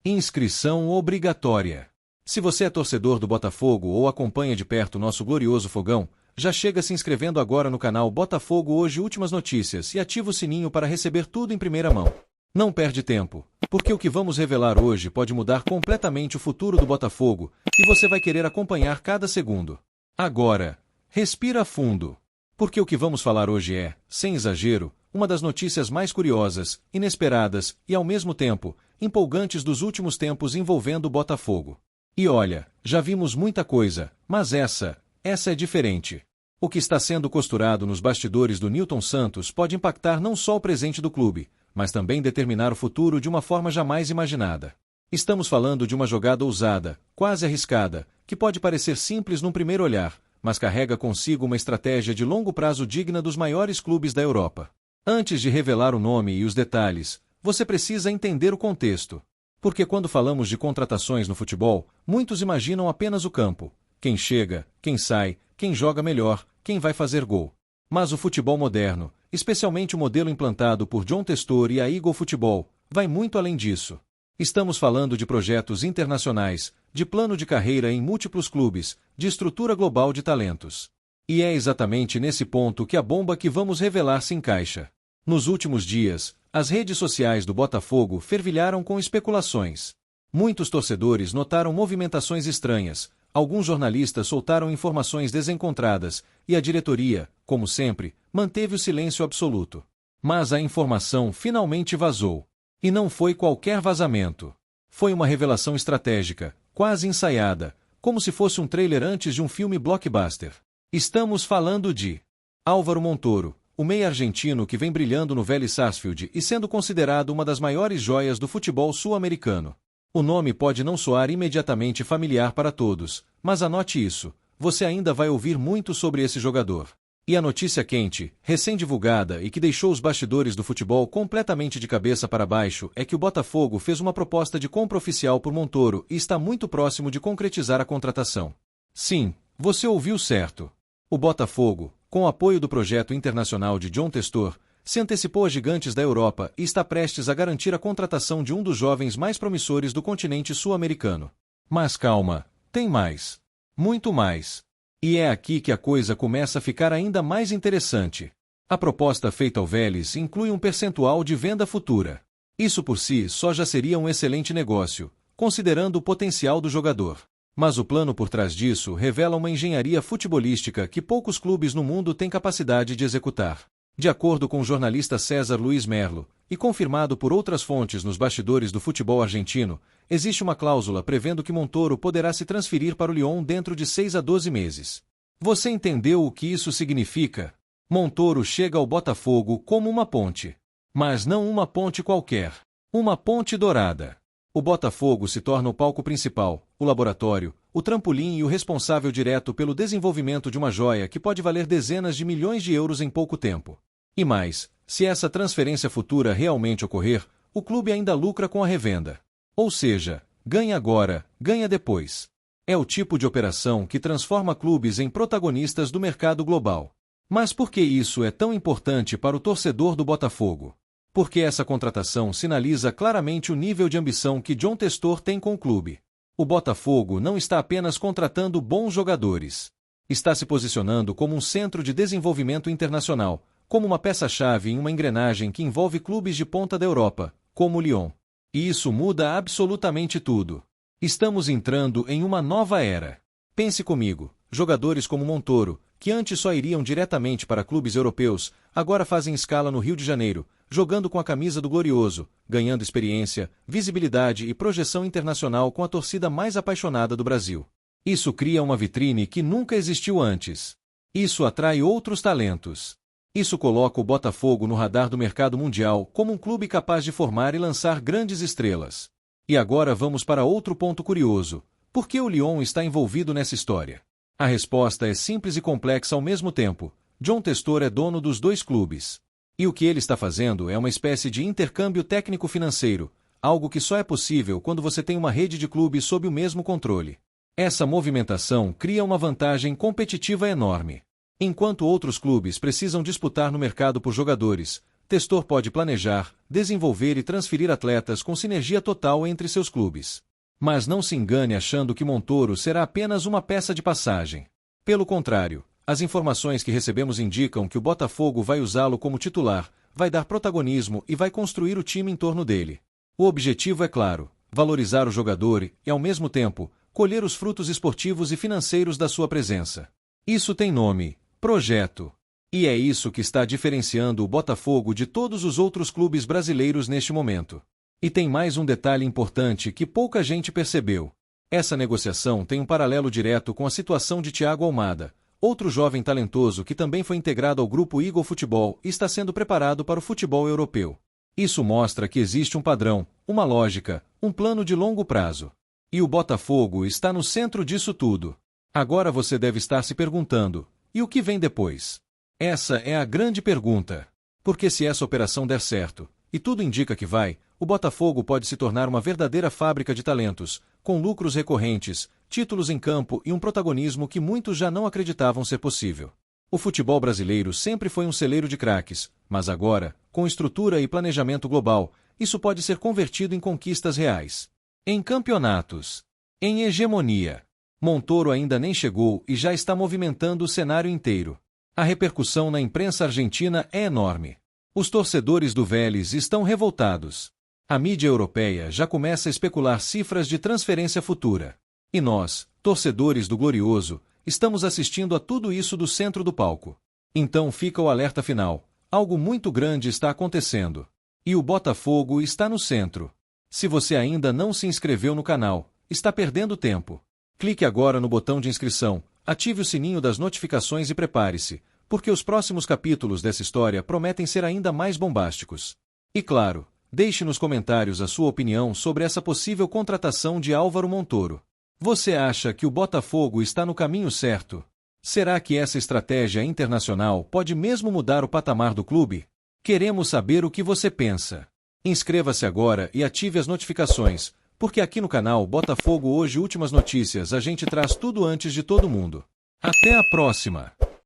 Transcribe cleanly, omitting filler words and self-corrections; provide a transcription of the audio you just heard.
Inscrição obrigatória. Se você é torcedor do Botafogo ou acompanha de perto nosso glorioso Fogão, já chega se inscrevendo agora no canal Botafogo Hoje Últimas Notícias e ativa o sininho para receber tudo em primeira mão. Não perde tempo, porque o que vamos revelar hoje pode mudar completamente o futuro do Botafogo e você vai querer acompanhar cada segundo. Agora, respira fundo, porque o que vamos falar hoje é, sem exagero, uma das notícias mais curiosas, inesperadas e, ao mesmo tempo, empolgantes dos últimos tempos envolvendo o Botafogo. E olha, já vimos muita coisa, mas essa é diferente. O que está sendo costurado nos bastidores do Nilton Santos pode impactar não só o presente do clube, mas também determinar o futuro de uma forma jamais imaginada. Estamos falando de uma jogada ousada, quase arriscada, que pode parecer simples num primeiro olhar, mas carrega consigo uma estratégia de longo prazo digna dos maiores clubes da Europa. Antes de revelar o nome e os detalhes, você precisa entender o contexto. Porque quando falamos de contratações no futebol, muitos imaginam apenas o campo. Quem chega, quem sai, quem joga melhor, quem vai fazer gol. Mas o futebol moderno, especialmente o modelo implantado por John Testor e a Eagle Futebol, vai muito além disso. Estamos falando de projetos internacionais, de plano de carreira em múltiplos clubes, de estrutura global de talentos. E é exatamente nesse ponto que a bomba que vamos revelar se encaixa. Nos últimos dias, as redes sociais do Botafogo fervilharam com especulações. Muitos torcedores notaram movimentações estranhas, alguns jornalistas soltaram informações desencontradas, e a diretoria, como sempre, manteve o silêncio absoluto. Mas a informação finalmente vazou. E não foi qualquer vazamento. Foi uma revelação estratégica, quase ensaiada, como se fosse um trailer antes de um filme blockbuster. Estamos falando de Álvaro Montoro, o meia argentino que vem brilhando no Vélez Sarsfield e sendo considerado uma das maiores joias do futebol sul-americano. O nome pode não soar imediatamente familiar para todos, mas anote isso, você ainda vai ouvir muito sobre esse jogador. E a notícia quente, recém-divulgada e que deixou os bastidores do futebol completamente de cabeça para baixo é que o Botafogo fez uma proposta de compra oficial por Montoro e está muito próximo de concretizar a contratação. Sim, você ouviu certo. O Botafogo, com o apoio do projeto internacional de John Testor, se antecipou a gigantes da Europa e está prestes a garantir a contratação de um dos jovens mais promissores do continente sul-americano. Mas calma, tem mais. Muito mais. E é aqui que a coisa começa a ficar ainda mais interessante. A proposta feita ao Vélez inclui um percentual de venda futura. Isso por si só já seria um excelente negócio, considerando o potencial do jogador. Mas o plano por trás disso revela uma engenharia futebolística que poucos clubes no mundo têm capacidade de executar. De acordo com o jornalista César Luiz Merlo, e confirmado por outras fontes nos bastidores do futebol argentino, existe uma cláusula prevendo que Montoro poderá se transferir para o Lyon dentro de 6 a 12 meses. Você entendeu o que isso significa? Montoro chega ao Botafogo como uma ponte. Mas não uma ponte qualquer. Uma ponte dourada. O Botafogo se torna o palco principal, o laboratório, o trampolim e o responsável direto pelo desenvolvimento de uma joia que pode valer dezenas de milhões de euros em pouco tempo. E mais, se essa transferência futura realmente ocorrer, o clube ainda lucra com a revenda. Ou seja, ganha agora, ganha depois. É o tipo de operação que transforma clubes em protagonistas do mercado global. Mas por que isso é tão importante para o torcedor do Botafogo? Porque essa contratação sinaliza claramente o nível de ambição que John Testor tem com o clube. O Botafogo não está apenas contratando bons jogadores. Está se posicionando como um centro de desenvolvimento internacional, como uma peça-chave em uma engrenagem que envolve clubes de ponta da Europa, como o Lyon. E isso muda absolutamente tudo. Estamos entrando em uma nova era. Pense comigo, jogadores como Montoro, que antes só iriam diretamente para clubes europeus, agora fazem escala no Rio de Janeiro, jogando com a camisa do Glorioso, ganhando experiência, visibilidade e projeção internacional com a torcida mais apaixonada do Brasil. Isso cria uma vitrine que nunca existiu antes. Isso atrai outros talentos. Isso coloca o Botafogo no radar do mercado mundial como um clube capaz de formar e lançar grandes estrelas. E agora vamos para outro ponto curioso. Por que o Lyon está envolvido nessa história? A resposta é simples e complexa ao mesmo tempo. John Testor é dono dos dois clubes. E o que ele está fazendo é uma espécie de intercâmbio técnico-financeiro, algo que só é possível quando você tem uma rede de clubes sob o mesmo controle. Essa movimentação cria uma vantagem competitiva enorme. Enquanto outros clubes precisam disputar no mercado por jogadores, Testor pode planejar, desenvolver e transferir atletas com sinergia total entre seus clubes. Mas não se engane achando que Montoro será apenas uma peça de passagem. Pelo contrário, as informações que recebemos indicam que o Botafogo vai usá-lo como titular, vai dar protagonismo e vai construir o time em torno dele. O objetivo é claro: valorizar o jogador e, ao mesmo tempo, colher os frutos esportivos e financeiros da sua presença. Isso tem nome: projeto. E é isso que está diferenciando o Botafogo de todos os outros clubes brasileiros neste momento. E tem mais um detalhe importante que pouca gente percebeu. Essa negociação tem um paralelo direto com a situação de Thiago Almada, outro jovem talentoso que também foi integrado ao grupo Eagle Futebol e está sendo preparado para o futebol europeu. Isso mostra que existe um padrão, uma lógica, um plano de longo prazo. E o Botafogo está no centro disso tudo. Agora você deve estar se perguntando: e o que vem depois? Essa é a grande pergunta. Porque se essa operação der certo, e tudo indica que vai, o Botafogo pode se tornar uma verdadeira fábrica de talentos, com lucros recorrentes, títulos em campo e um protagonismo que muitos já não acreditavam ser possível. O futebol brasileiro sempre foi um celeiro de craques, mas agora, com estrutura e planejamento global, isso pode ser convertido em conquistas reais. Em campeonatos. Em hegemonia. Montoro ainda nem chegou e já está movimentando o cenário inteiro. A repercussão na imprensa argentina é enorme. Os torcedores do Vélez estão revoltados. A mídia europeia já começa a especular cifras de transferência futura. E nós, torcedores do Glorioso, estamos assistindo a tudo isso do centro do palco. Então fica o alerta final: algo muito grande está acontecendo. E o Botafogo está no centro. Se você ainda não se inscreveu no canal, está perdendo tempo. Clique agora no botão de inscrição, ative o sininho das notificações e prepare-se, porque os próximos capítulos dessa história prometem ser ainda mais bombásticos. E claro, deixe nos comentários a sua opinião sobre essa possível contratação de Álvaro Montoro. Você acha que o Botafogo está no caminho certo? Será que essa estratégia internacional pode mesmo mudar o patamar do clube? Queremos saber o que você pensa. Inscreva-se agora e ative as notificações, porque aqui no canal Botafogo Hoje Últimas Notícias a gente traz tudo antes de todo mundo. Até a próxima!